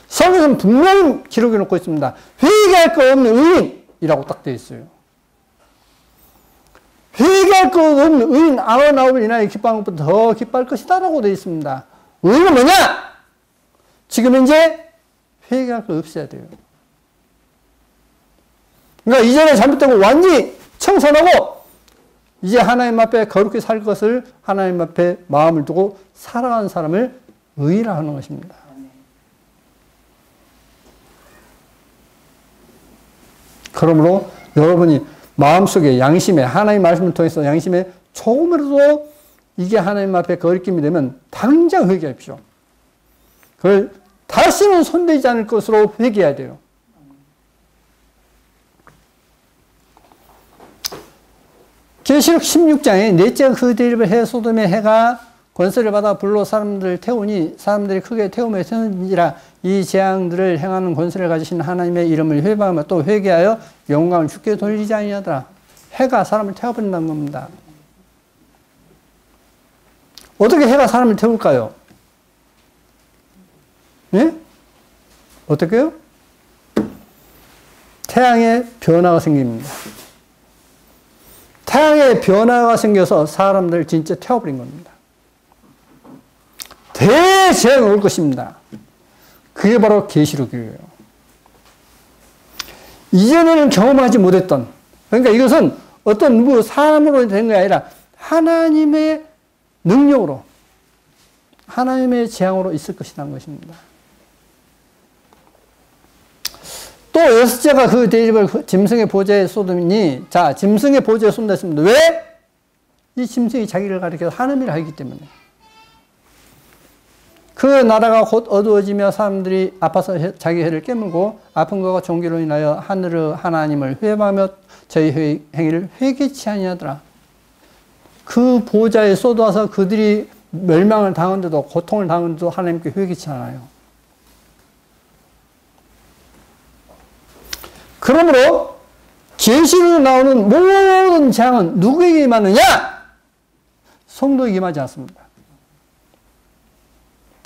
성경에서는 분명히 기록해 놓고 있습니다. 회개할 것 없는 의인이라고 딱 되어 있어요. 회개할 것 없는 의인 아론아홉을 인하여 기뻐하는 것보다 더 기뻐할 것이다 라고 되어 있습니다. 의인은 뭐냐? 지금 이제 회개할 거 없어야 돼요. 그러니까 이전에 잘못되고 완전히 청산하고 이제 하나님 앞에 거룩히 살 것을 하나님 앞에 마음을 두고 살아가는 사람을 의인이라 하는 것입니다. 그러므로 여러분이 마음속에 양심에 하나님 말씀을 통해서 양심에 조금이라도 이게 하나님 앞에 거리낌이 되면 당장 회개하십시오. 그걸 다시는 손대지 않을 것으로 회개해야 돼요. 계시록 16장에 넷째 그 대립을 해 소돔의 해가 권세를 받아 불로 사람들을 태우니 사람들이 크게 태우며 태우니라. 이 재앙들을 행하는 권세를 가지신 하나님의 이름을 회방하며 또 회개하여 영광을 주께 돌리지 아니하더라. 해가 사람을 태워버린다는 겁니다. 어떻게 해가 사람을 태울까요? 예? 어떻게요? 태양의 변화가 생깁니다. 태양의 변화가 생겨서 사람들을 진짜 태워버린 겁니다. 대재앙이 올 것입니다. 그게 바로 계시록이에요. 이전에는 경험하지 못했던, 그러니까 이것은 어떤 누구 사람으로 된 게 아니라 하나님의 능력으로, 하나님의 재앙으로 있을 것이라는 것입니다. 또 여섯째가 그 대립을 짐승의 보좌에 쏟으니, 자, 짐승의 보좌에 쏟는다 했습니다. 왜? 이 짐승이 자기를 가리켜서 하나님이라 하기 때문에. 그 나라가 곧 어두워지며 사람들이 아파서 자기 해를 깨물고 아픈 것과 종기로 인하여 하늘의 하나님을 회방하며 저희 행위를 회개치 아니하더라. 그 보좌에 쏟아서 그들이 멸망을 당한데도 고통을 당한데도 하나님께 회개치 않아요. 그러므로 계시로 나오는 모든 재앙은 누구에게 임하느냐? 성도에게 임하지 않습니다.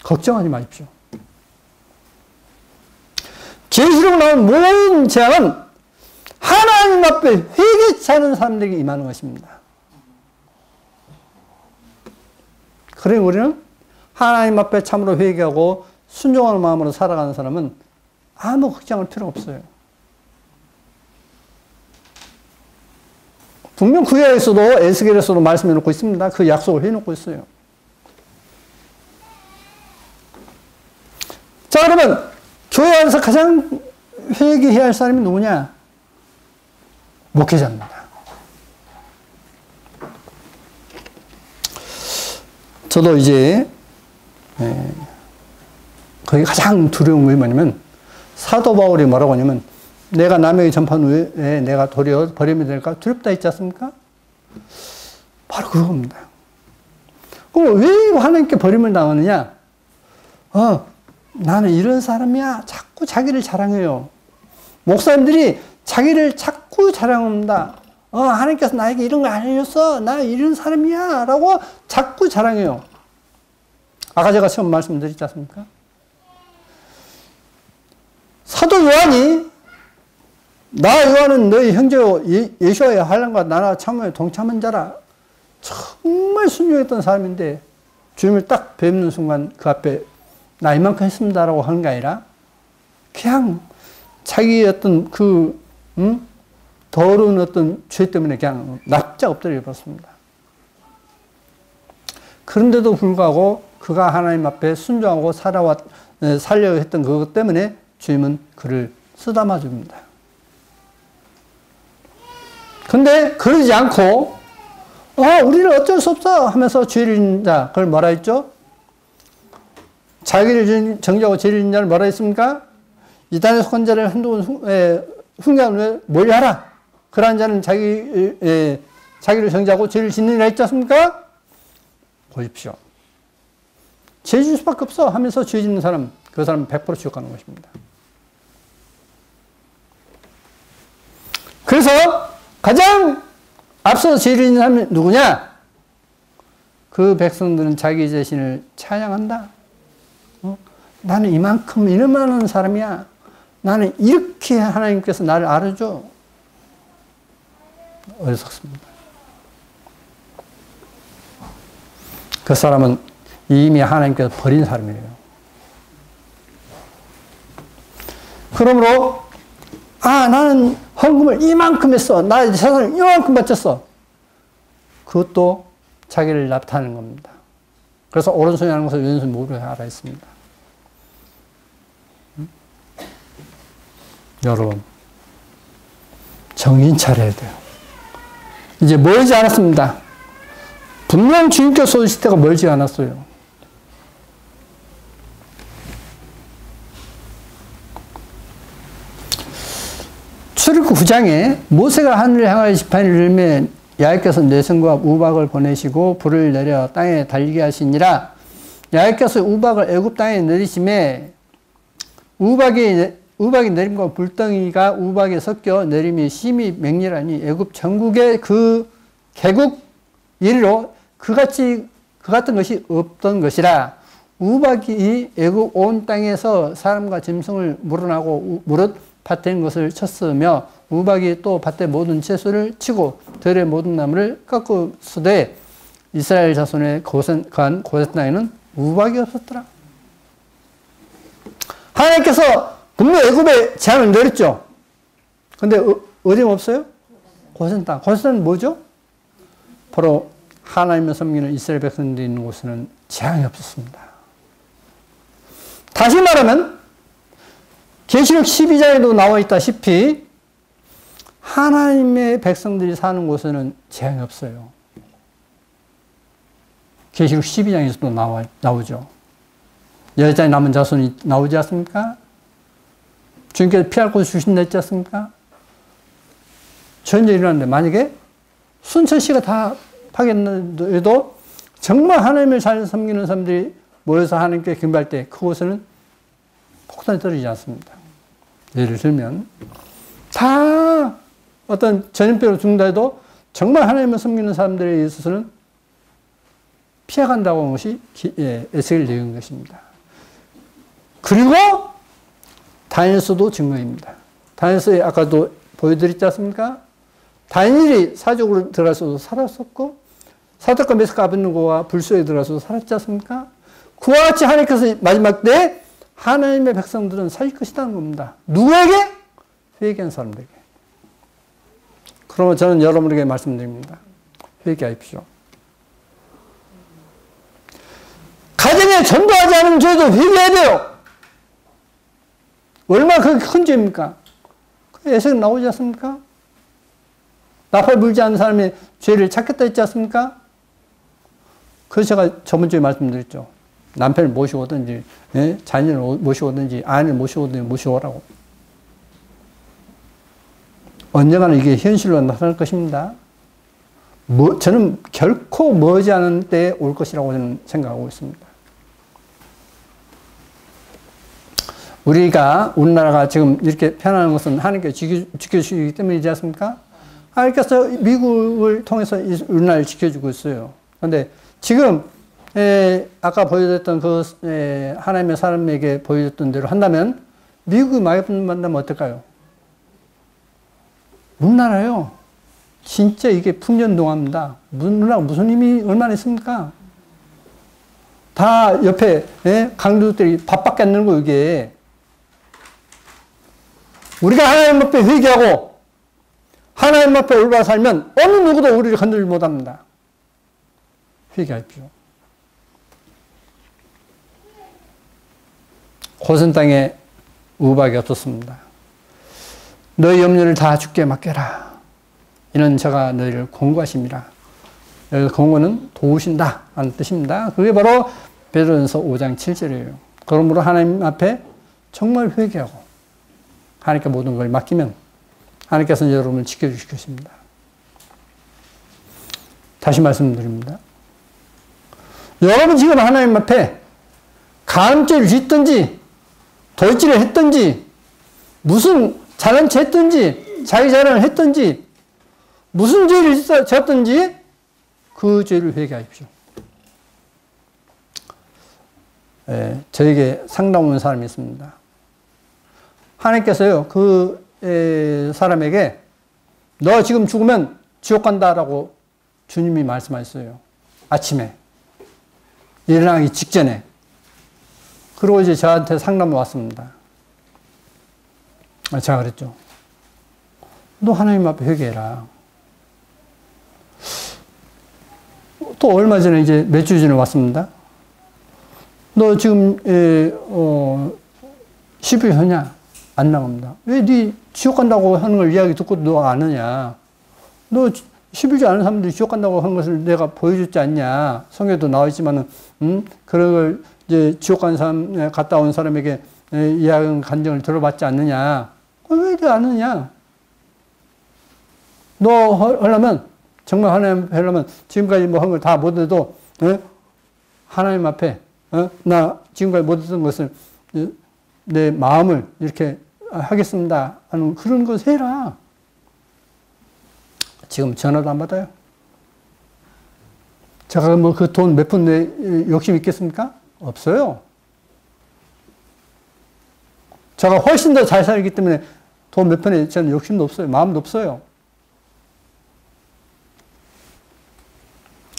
걱정하지 마십시오. 계시록 나온 모든 재앙은 하나님 앞에 회개치 않은 사람들에게 임하는 것입니다. 그래 우리는 하나님 앞에 참으로 회개하고 순종하는 마음으로 살아가는 사람은 아무 걱정할 필요가 없어요. 분명 구약에서도 에스겔에서도 말씀해 놓고 있습니다. 그 약속을 해 놓고 있어요. 자, 그러면 교회 안에서 가장 회개해야 할 사람이 누구냐? 목회자입니다. 저도 이제 거기 가장 두려운 게 뭐냐면 사도 바울이 뭐라고 하냐면 내가 남에게 전파한 후에 내가 도리어 버림이 될까 두렵다 했지 않습니까? 바로 그겁니다. 그럼 왜 하나님께 버림을 당하느냐? 나는 이런 사람이야. 자꾸 자기를 자랑해요. 목사님들이 자기를 자꾸 자랑합니다. 하나님께서 나에게 이런 거 알려줬어. 나 이런 사람이야. 라고 자꾸 자랑해요. 아까 제가 처음 말씀드렸지 않습니까? 사도 요한이 나 요한은 너희 형제 예수와의 환난과 나나 참음에 동참한 자라. 정말 순종했던 사람인데 주님을 딱 뵙는 순간 그 앞에 나 이만큼 했습니다라고 하는 게 아니라 그냥 자기의 어떤 더러운 어떤 죄 때문에 그냥 납작 엎드려 버렸습니다. 그런데도 불구하고 그가 하나님 앞에 순종하고 살려고 했던 그것 때문에 주님은 그를 쓰다마 줍니다. 근데 그러지 않고 우리는 어쩔 수 없어 하면서 죄를 짓는 자, 그걸 뭐라 했죠? 자기를 정죄하고 죄를 짓는 자를 뭐라 했습니까? 이단에 속한 자를 한동안 흉내하는 멀리하라. 그러한 자는 자기를 정죄하고 죄를 짓느니라 했지 않습니까? 보십시오. 죄 질 수밖에 없어 하면서 죄 짓는 사람, 그 사람은 100% 지옥 가는 것입니다. 그래서 가장 앞서서 죄를 짓는 사람이 누구냐? 그 백성들은 자기 자신을 찬양한다. 나는 이만큼 이만한 사람이야. 나는 이렇게 하나님께서 나를 알아줘. 어리석습니다. 그 사람은 이미 하나님께서 버린 사람이에요. 그러므로 나는 헌금을 이만큼 했어. 나 세상을 이만큼 바쳤어. 그것도 자기를 나타내는 겁니다. 그래서 오른손이 하는 것을 왼손이 모르게 하라 했습니다. 여러분, 정신 차려야 돼요. 이제 멀지 않았습니다. 분명 주님께서 오실 때가 멀지 않았어요. 출애굽 9장에 모세가 하늘을 향하여 지팡이를 들매 야훼께서 내성과 우박을 보내시고 불을 내려 땅에 달리게 하시니라. 야훼께서 우박을 애굽 땅에 내리심에 우박이 내림과 불덩이가 우박에 섞여 내림이 심히 맹렬하니 애굽 전국의 그 개국 일로 그 같은 것이 없던 것이라. 우박이 애굽 온 땅에서 사람과 짐승을 물어나고 무릇 밭에 있는 것을 쳤으며 우박이 또 밭의 모든 채소를 치고 들의 모든 나무를 꺾었으되 이스라엘 자손의 거한 고센 땅에는 우박이 없었더라. 하나님께서 분명 애굽에 재앙을 내렸죠. 근데 어디 없어요? 고센 땅. 고센 땅은 뭐죠? 바로 하나님을 섬기는 이스라엘 백성들이 있는 곳에는 재앙이 없었습니다. 다시 말하면 계시록 12장에도 나와 있다시피 하나님의 백성들이 사는 곳에는 재앙이 없어요. 계시록 12장에서도 나오죠. 여자의 남은 자손이 나오지 않습니까? 주님께서 피할 곳을 주신다 했지 않습니까? 전쟁이 일어났는데 만약에 순천시가 다 파괴했는데도 정말 하나님을 잘 섬기는 사람들이 모여서 하나님께 경배할 때 그곳에는 폭탄이 떨어지지 않습니다. 예를 들면 다 어떤 전염병으로 죽는다 해도 정말 하나님을 섬기는 사람들에 있어서는 피해간다고 하는 것이 에스겔 내용인 것입니다. 그리고 다니엘서도 증거입니다. 다니엘서에 아까도 보여드렸지 않습니까? 다니엘이 사족으로 들어가서도 살았었고 사독과 메스가 아벤누고가 불소에 들어가서도 살았지 않습니까? 그와 같이 하나님께서 마지막 때 하나님의 백성들은 살 것이라는 겁니다. 누구에게? 회개한 사람들에게. 그러면 저는 여러분에게 말씀드립니다. 회개하십시오. 가정에 전도하지 않은 죄도 회개해야 돼요. 얼마나 그게 큰 죄입니까? 에스겔 나오지 않습니까? 나팔 불지 않는 사람의 죄를 찾겠다 했지 않습니까? 그래서 제가 저번 주에 말씀드렸죠. 남편을 모시오든지, 자녀를 모시오든지, 아내를 모시오든지 모시오라고. 언젠가는 이게 현실로 나타날 것입니다. 저는 결코 머지 않은 때에 올 것이라고 저는 생각하고 있습니다. 우리나라가 지금 이렇게 편안한 것은 하나님께 지켜주시기 때문이지 않습니까? 하나님께서 미국을 통해서 우리나라를 지켜주고 있어요. 그런데 지금 아까 보여줬던 그 하나님의 사람에게 보여줬던 대로 한다면 미국이 만나면 어떨까요? 우리나라요. 진짜 이게 풍년동화입니다. 우리나라 무슨 힘이 얼마나 있습니까? 다 옆에 강도들이 밥밖에 안 늘고 이게 우리가 하나님 앞에 회개하고 하나님 앞에 올바로 살면 어느 누구도 우리를 건들지 못합니다. 회개하십시오. 고선 땅에 우박이 없었습니다. 너희 염려를 다 주께 맡겨라. 이는 저가 너희를 공고하심이라. 여기서 공고는 도우신다 하는 뜻입니다. 그게 바로 베드로전서 5장 7절이에요. 그러므로 하나님 앞에 정말 회개하고 하나님께 모든 걸 맡기면 하나님께서는 여러분을 지켜주실 것입니다. 다시 말씀드립니다. 여러분 지금 하나님 앞에 간음죄를 짓든지 돌질을 했든지 무슨 잘난 체 했든지 자기 자랑을 했든지 무슨 죄를 졌든지 그 죄를 회개하십시오. 저에게 상담 온 사람이 있습니다. 하나님께서요, 그 사람에게 너 지금 죽으면 지옥 간다라고 주님이 말씀하셨어요. 아침에. 일어나기 직전에. 그리고 이제 저한테 상담이 왔습니다. 제가 그랬죠. 너 하나님 앞에 회개해라. 또 얼마 전에 이제 몇 주 전에 왔습니다. 너 지금 10일 하냐? 안 나갑니다. 왜 네 지옥 간다고 하는 걸 이야기 듣고 너 안 하냐? 너 10일째 아는 사람들이 지옥 간다고 하는 것을 내가 보여줬지 않냐? 성경에도 나와 있지만은, 그런 걸 이제 지옥 간 사람, 갔다 온 사람에게 이야기 간증을 들어봤지 않느냐? 왜 안 하느냐? 너 하려면, 정말 하나님 앞에 하려면 지금까지 뭐 한 걸 다 못해도, 하나님 앞에, 나 지금까지 못했던 것을 내 마음을 이렇게 하겠습니다 하는 그런 것 해라. 지금 전화도 안 받아요. 제가 뭐 그 돈 몇 푼 내 욕심 있겠습니까? 없어요. 제가 훨씬 더 잘 살기 때문에 돈 몇 푼에 저는 욕심도 없어요. 마음도 없어요.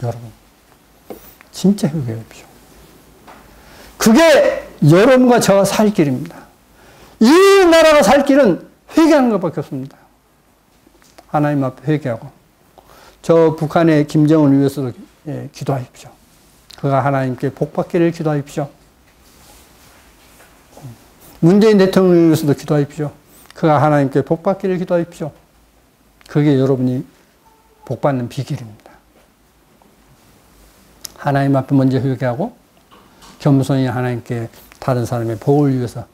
여러분, 진짜 회개하십시오. 그게 여러분과 저가 살 길입니다. 이 나라가 살 길은 회개하는 것밖에 없습니다. 하나님 앞에 회개하고 저 북한의 김정은을 위해서도 기도하십시오. 그가 하나님께 복받기를 기도하십시오. 문재인 대통령을 위해서도 기도하십시오. 그가 하나님께 복받기를 기도하십시오. 그게 여러분이 복받는 비결입니다. 하나님 앞에 먼저 회개하고 겸손히 하나님께 다른 사람의 복을 위해서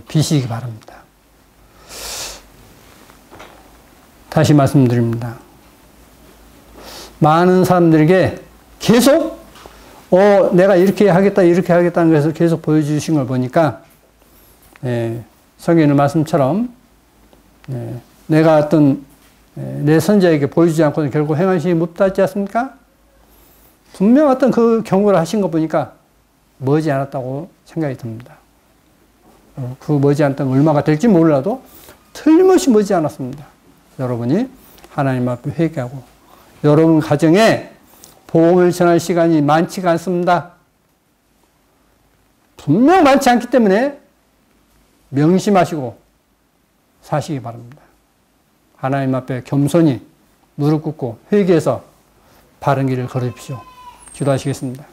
비시기 바랍니다. 다시 말씀드립니다. 많은 사람들에게 계속 내가 이렇게 하겠다는 것을 계속 보여주신 걸 보니까 성경의 말씀처럼 내가 어떤 내 선자에게 보여주지 않고는 결국 행하시기 못하지 않습니까? 분명 어떤 그 경고를 하신 거 보니까 머지 않았다고 생각이 듭니다. 그 머지 않았던 얼마가 될지 몰라도 틀림없이 머지 않았습니다. 여러분이 하나님 앞에 회개하고 여러분 가정에 복음을 전할 시간이 많지가 않습니다. 분명 많지 않기 때문에 명심하시고 사시기 바랍니다. 하나님 앞에 겸손히 무릎 꿇고 회개해서 바른 길을 걸으십시오. 기도하시겠습니다.